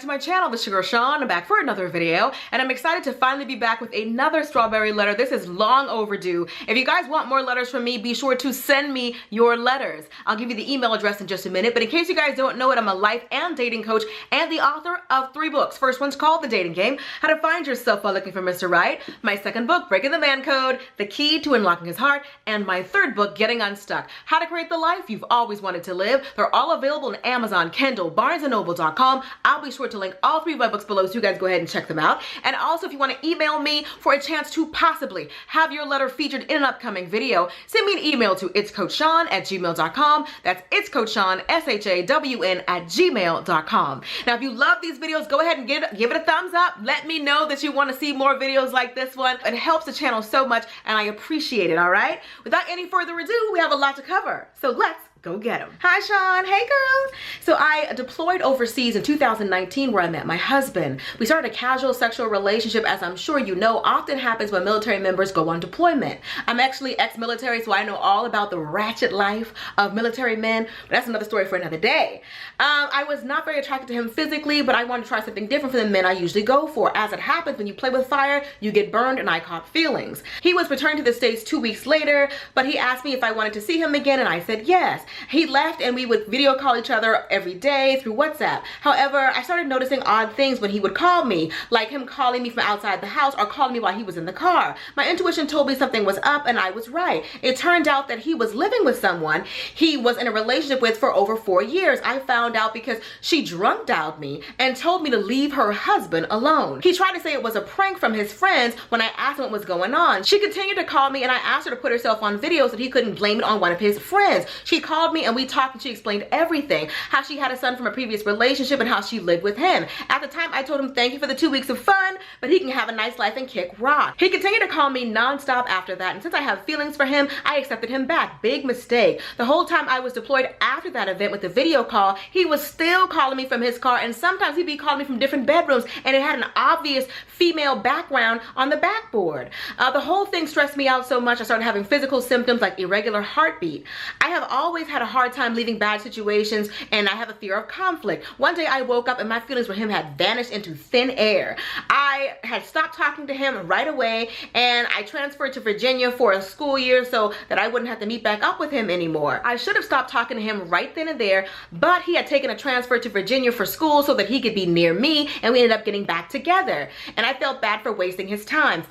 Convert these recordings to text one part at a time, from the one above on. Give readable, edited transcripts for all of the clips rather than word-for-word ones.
to my channel. This is your girl Sean. I'm back for another video, and I'm excited to finally be back with another strawberry letter. This is long overdue. If you guys want more letters from me, be sure to send me your letters. I'll give you the email address in just a minute, but in case you guys don't know it, I'm a life and dating coach and the author of 3 books. First one's called The Dating Game, How to Find Yourself While Looking for Mr. Right. My second book, Breaking the Man Code, The Key to Unlocking His Heart, and my third book, Getting Unstuck, How to Create the Life You've Always Wanted to Live. They're all available on Amazon, Kindle, BarnesandNoble.com. I'll be sure to link all 3 of my books below so you guys go ahead and check them out. And also, if you want to email me for a chance to possibly have your letter featured in an upcoming video, send me an email to itscoachshawn@gmail.com. That's itscoachshawn, SHAWN @gmail.com. Now, if you love these videos, go ahead and give it a thumbs up. Let me know that you want to see more videos like this one. It helps the channel so much, and I appreciate it, all right? Without any further ado, we have a lot to cover. So let's go get them. Hi, Sean. Hey, girl. So I deployed overseas in 2019 where I met my husband. We started a casual sexual relationship, as I'm sure you know often happens when military members go on deployment. I'm actually ex-military, so I know all about the ratchet life of military men, but that's another story for another day. I was not very attracted to him physically, but I wanted to try something different from the men I usually go for. As it happens, when you play with fire, you get burned, and I caught feelings. He was returned to the States 2 weeks later, but he asked me if I wanted to see him again, and I said yes. He left, and we would video call each other every day through WhatsApp. However, I started noticing odd things when he would call me, like him calling me from outside the house or calling me while he was in the car. My intuition told me something was up, and I was right. It turned out that he was living with someone he was in a relationship with for over 4 years. I found out because she drunk dialed me and told me to leave her husband alone. He tried to say it was a prank from his friends when I asked him what was going on. She continued to call me, and I asked her to put herself on video so that he couldn't blame it on one of his friends. She called me, and we talked, and she explained everything, how she had a son from a previous relationship and how she lived with him. At the time, I told him thank you for the 2 weeks of fun, but he can have a nice life and kick rock. He continued to call me nonstop after that, and since I have feelings for him, I accepted him back. Big mistake. The whole time I was deployed after that event with the video call, he was still calling me from his car, and sometimes he'd be calling me from different bedrooms, and it had an obvious female background on the backboard. The whole thing stressed me out so much I started having physical symptoms like irregular heartbeat. I have always had a hard time leaving bad situations, and I have a fear of conflict. One day I woke up and my feelings for him had vanished into thin air. I had stopped talking to him right away, and I transferred to Virginia for a school year so that I wouldn't have to meet back up with him anymore. I should have stopped talking to him right then and there, but he had taken a transfer to Virginia for school so that he could be near me, and we ended up getting back together. And I felt bad for wasting his time.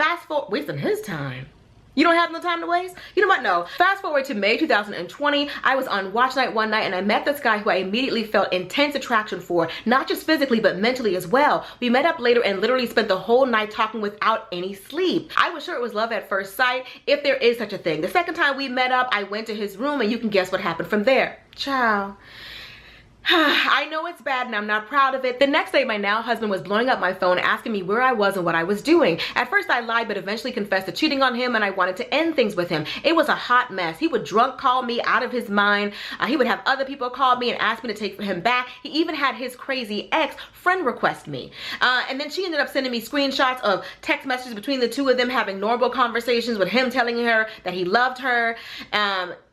Wasting his time? You don't have no time to waste? You know what? No. Fast forward to May 2020, I was on watch night one night, and I met this guy who I immediately felt intense attraction for, not just physically, but mentally as well. We met up later and literally spent the whole night talking without any sleep. I was sure it was love at first sight, if there is such a thing. The second time we met up, I went to his room, and you can guess what happened from there. Ciao. I know it's bad, and I'm not proud of it. The next day, my now husband was blowing up my phone, asking me where I was and what I was doing. At first, I lied, but eventually confessed to cheating on him, and I wanted to end things with him. It was a hot mess. He would drunk call me out of his mind. He would have other people call me and ask me to take him back. He even had his crazy ex friend request me. And then she ended up sending me screenshots of text messages between the two of them having normal conversations, with him telling her that he loved her.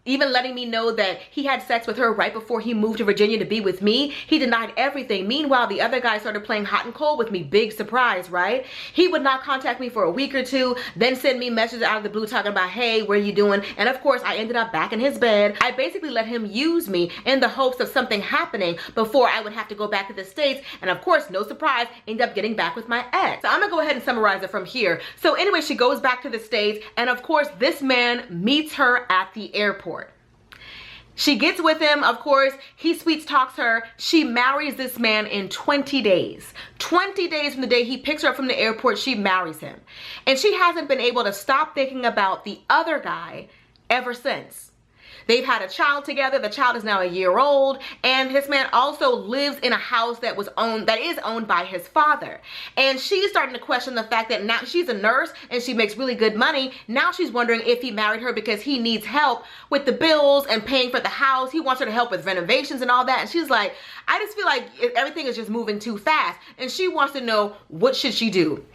Even letting me know that he had sex with her right before he moved to Virginia to be with me. He denied everything. Meanwhile, the other guy started playing hot and cold with me. Big surprise, right? He would not contact me for a week or two, then send me messages out of the blue talking about, hey, where you doing? And of course, I ended up back in his bed. I basically let him use me in the hopes of something happening before I would have to go back to the States. And of course, no surprise, ended up getting back with my ex. So I'm gonna go ahead and summarize it from here. So anyway, she goes back to the States, and of course, this man meets her at the airport. She gets with him, of course, he sweet talks her. She marries this man in 20 days. 20 days from the day he picks her up from the airport, she marries him. And she hasn't been able to stop thinking about the other guy ever since. They've had a child together. The child is now a year old, and this man also lives in a house that is owned by his father. And she's starting to question the fact that now she's a nurse and she makes really good money. Now she's wondering if he married her because he needs help with the bills and paying for the house. He wants her to help with renovations and all that. And she's like, I just feel like everything is just moving too fast. And she wants to know, what should she do?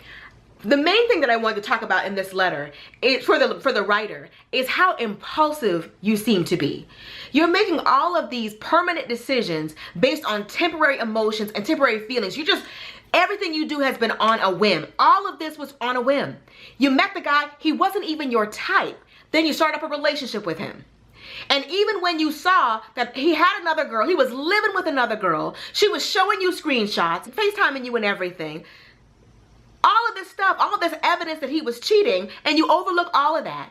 The main thing that I wanted to talk about in this letter is for the writer is how impulsive you seem to be. You're making all of these permanent decisions based on temporary emotions and temporary feelings. Everything you do has been on a whim. All of this was on a whim. You met the guy, he wasn't even your type. Then you start up a relationship with him. And even when you saw that he had another girl, he was living with another girl, she was showing you screenshots, FaceTiming you and everything. All of this stuff, all of this evidence that he was cheating, and you overlook all of that.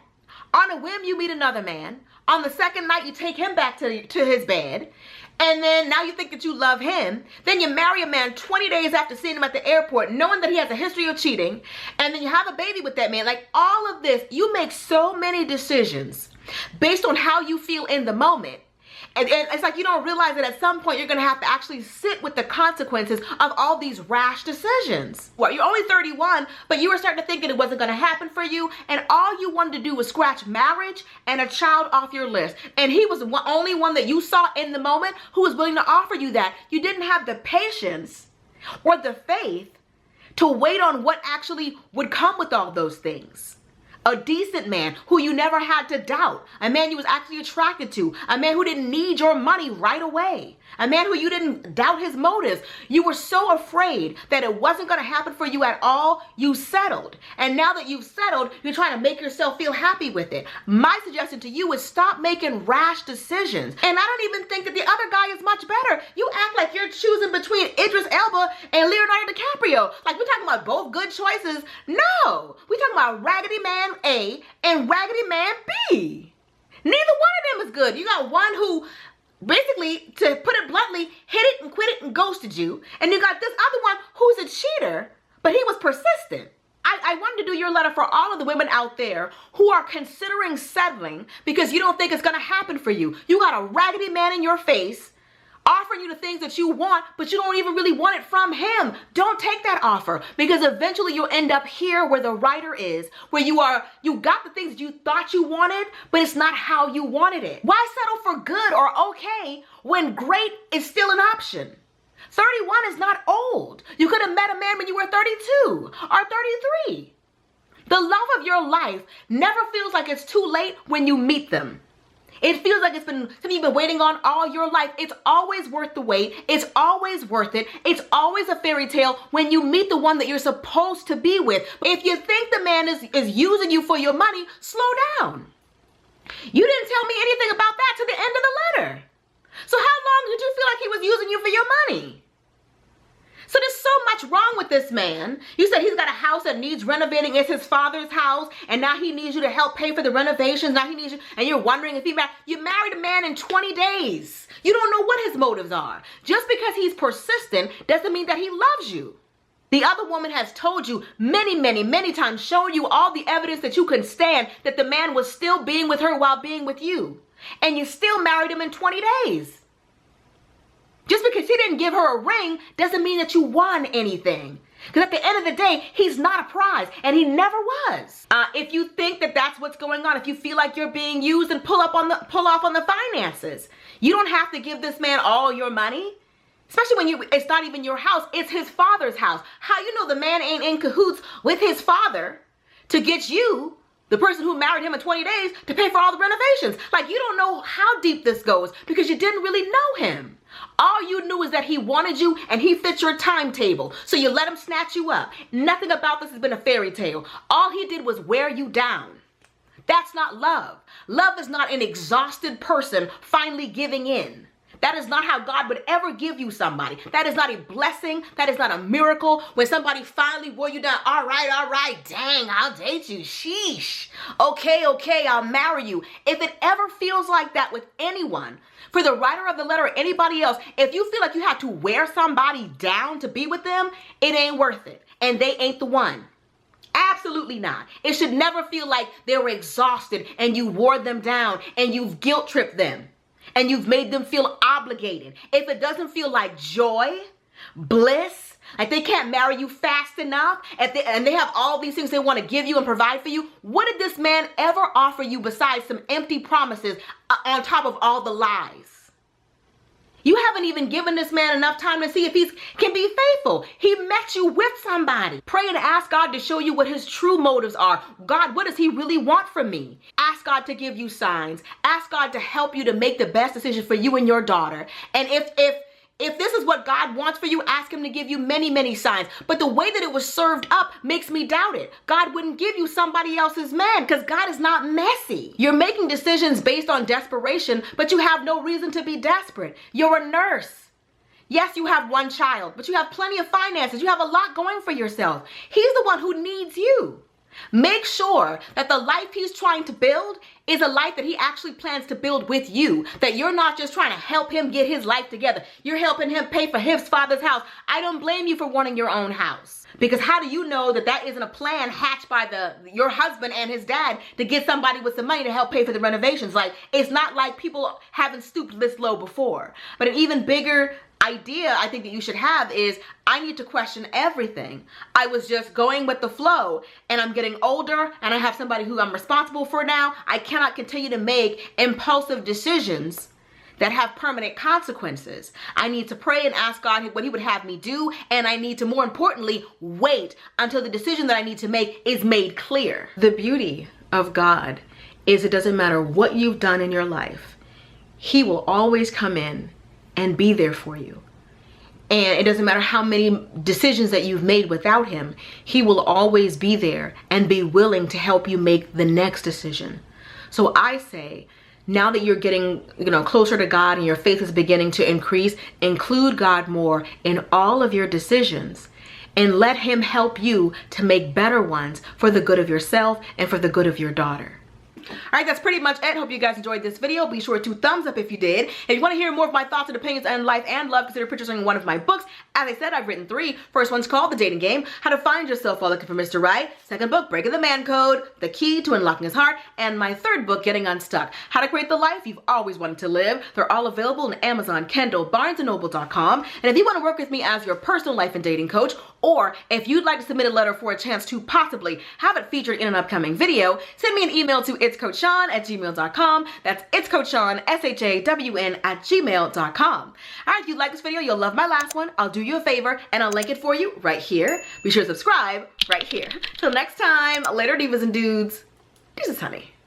On a whim, you meet another man. On the second night, you take him back to his bed. And then now you think that you love him. Then you marry a man 20 days after seeing him at the airport, knowing that he has a history of cheating. And then you have a baby with that man. Like, all of this, you make so many decisions based on how you feel in the moment. And it's like you don't realize that at some point you're going to have to actually sit with the consequences of all these rash decisions. Well, you're only 31, but you were starting to think that it wasn't going to happen for you. And all you wanted to do was scratch marriage and a child off your list. And he was the only one that you saw in the moment who was willing to offer you that. You didn't have the patience or the faith to wait on what actually would come with all those things. A decent man who you never had to doubt. A man you was actually attracted to. A man who didn't need your money right away. A man who you didn't doubt his motives. You were so afraid that it wasn't going to happen for you at all, you settled. And now that you've settled, you're trying to make yourself feel happy with it. My suggestion to you is stop making rash decisions. And I don't even think that the other guy is much better. You act like you're choosing between Idris Elba and Leonardo DiCaprio. Like we're talking about both good choices. No, we're talking about Raggedy Man A and Raggedy Man B. Neither one of them is good. You got one who basically, to put it bluntly, hit it and quit it and ghosted you. And you got this other one who's a cheater, but he was persistent. I wanted to do your letter for all of the women out there who are considering settling because you don't think it's going to happen for you. You got a raggedy man in your face offering you the things that you want, but you don't even really want it from him. Don't take that offer because eventually you'll end up here where the writer is, where you got the things that you thought you wanted, but it's not how you wanted it. Why settle for good or okay when great is still an option? 31 is not old. You could have met a man when you were 32 or 33. The love of your life never feels like it's too late when you meet them. It feels like it's been something you've been waiting on all your life. It's always worth the wait. It's always worth it. It's always a fairy tale when you meet the one that you're supposed to be with. If you think the man is using you for your money, slow down. You didn't tell me anything about that to the end of the letter. So how long did you feel like he was using you for your money? So there's so much wrong with this man. You said he's got a house that needs renovating. It's his father's house. And now he needs you to help pay for the renovations. Now he needs you. And you're wondering if you married a man in 20 days. You don't know what his motives are. Just because he's persistent doesn't mean that he loves you. The other woman has told you many, many, many times, showing you all the evidence that you can stand that the man was still being with her while being with you. And you still married him in 20 days. Just because he didn't give her a ring doesn't mean that you won anything. Because at the end of the day, he's not a prize, and he never was. If you think that that's what's going on, if you feel like you're being used, and pull off on the finances. You don't have to give this man all your money, especially when it's not even your house. It's his father's house. How you know the man ain't in cahoots with his father to get you, the person who married him in 20 days, to pay for all the renovations? Like, you don't know how deep this goes because you didn't really know him. All you knew is that he wanted you and he fit your timetable. So you let him snatch you up. Nothing about this has been a fairy tale. All he did was wear you down. That's not love. Love is not an exhausted person finally giving in. That is not how God would ever give you somebody. That is not a blessing. That is not a miracle. When somebody finally wore you down, all right, dang, I'll date you, sheesh. Okay, I'll marry you. If it ever feels like that with anyone, for the writer of the letter or anybody else, if you feel like you have to wear somebody down to be with them, it ain't worth it. And they ain't the one. Absolutely not. It should never feel like they were exhausted and you wore them down and you've guilt tripped them. And you've made them feel obligated. If it doesn't feel like joy, bliss, like they can't marry you fast enough, and they have all these things they want to give you and provide for you, what did this man ever offer you besides some empty promises on top of all the lies? You haven't even given this man enough time to see if he can be faithful. He met you with somebody. Pray and ask God to show you what his true motives are. God, what does he really want from me? Ask God to give you signs. Ask God to help you to make the best decision for you and your daughter. And if this is what God wants for you, ask him to give you many, many signs. But the way that it was served up makes me doubt it. God wouldn't give you somebody else's man because God is not messy. You're making decisions based on desperation, but you have no reason to be desperate. You're a nurse. Yes, you have one child, but you have plenty of finances. You have a lot going for yourself. He's the one who needs you. Make sure that the life he's trying to build is a life that he actually plans to build with you. That you're not just trying to help him get his life together. You're helping him pay for his father's house. I don't blame you for wanting your own house. Because how do you know that that isn't a plan hatched by your husband and his dad to get somebody with some money to help pay for the renovations? Like, it's not like people haven't stooped this low before. But an even bigger idea I think that you should have is, I need to question everything. I was just going with the flow and I'm getting older and I have somebody who I'm responsible for now. I cannot continue to make impulsive decisions that have permanent consequences. I need to pray and ask God what he would have me do, and I need to, more importantly, wait until the decision that I need to make is made clear. The beauty of God is it doesn't matter what you've done in your life. He will always come in and be there for you. And it doesn't matter how many decisions that you've made without him, he will always be there and be willing to help you make the next decision. So I say, now that you're getting, closer to God and your faith is beginning to increase, include God more in all of your decisions and let him help you to make better ones for the good of yourself and for the good of your daughter. All right, that's pretty much it. Hope you guys enjoyed this video. Be sure to thumbs up if you did. If you want to hear more of my thoughts and opinions on life and love, consider purchasing one of my books. As I said, I've written 3. First one's called The Dating Game, How to Find Yourself While Looking for Mr. Right. Second book, Breaking the Man Code, The Key to Unlocking His Heart. And my third book, Getting Unstuck, How to Create the Life You've Always Wanted to Live. They're all available on Amazon, Kindle, BarnesandNoble.com. And if you want to work with me as your personal life and dating coach, or if you'd like to submit a letter for a chance to possibly have it featured in an upcoming video, send me an email to itscoachshawn@gmail.com. That's itscoachshawn, SHAWN @gmail.com. All right, if you like this video, you'll love my last one. I'll do you a favor and I'll link it for you right here. Be sure to subscribe right here. Till next time, later divas and dudes. Deuces, honey.